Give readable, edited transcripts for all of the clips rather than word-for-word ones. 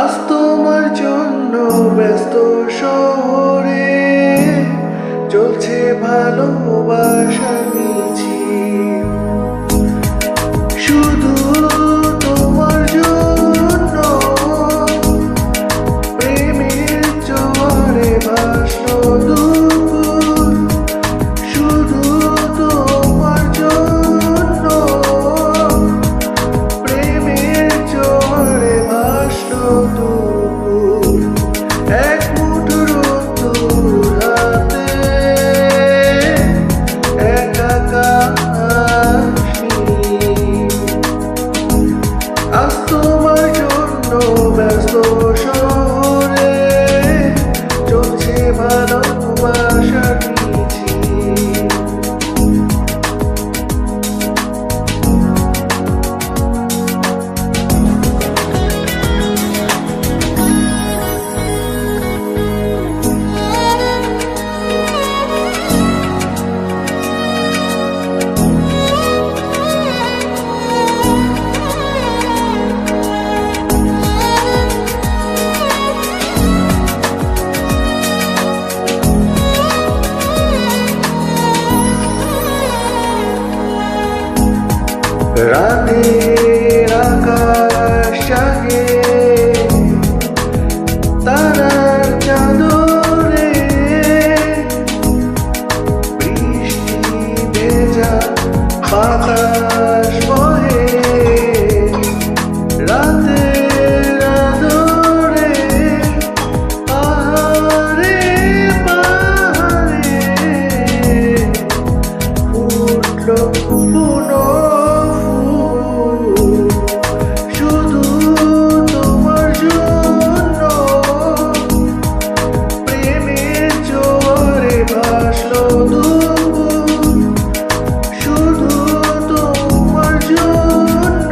আজ তোমার জন্য ব্যস্ত শহরে চলছে ভালোবাসার মিছিল। শুধু তোমার জন্য প্রেমের জোয়ারে ভাসলো দুপুর। শুধু তোমার জন্য প্রেমের জোয়ারে ভাসলো দুপুর। এক মুঠো রোদ্দুর হাতে একা আকাশ নীল। আজ তোমার জন্য ব্যস্ত শহরে চলছে ভালোবাসার মিছিল। রাতের আকাশ জাগে তারার চাদরে, বৃষ্টি ভেজা বাতাস বহে রাতের আদরে। পাহাড়ে পাহাড়ে ফুটলো পুনঃ শুধু তোমার জন্য প্রেমের জোয়ারে ভাসলো দুপুর। শুধু তোমার জন্য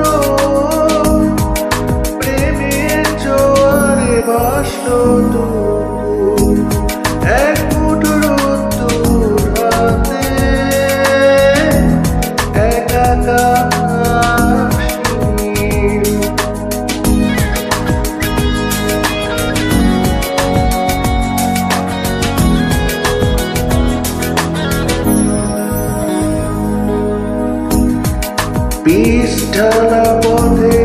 প্রেমের জোয়ারে ভাসলো দুপুর। এক মুঠো রোদ্দুর হাতে একা আকাশ নীল। পিচ ঢালা পথে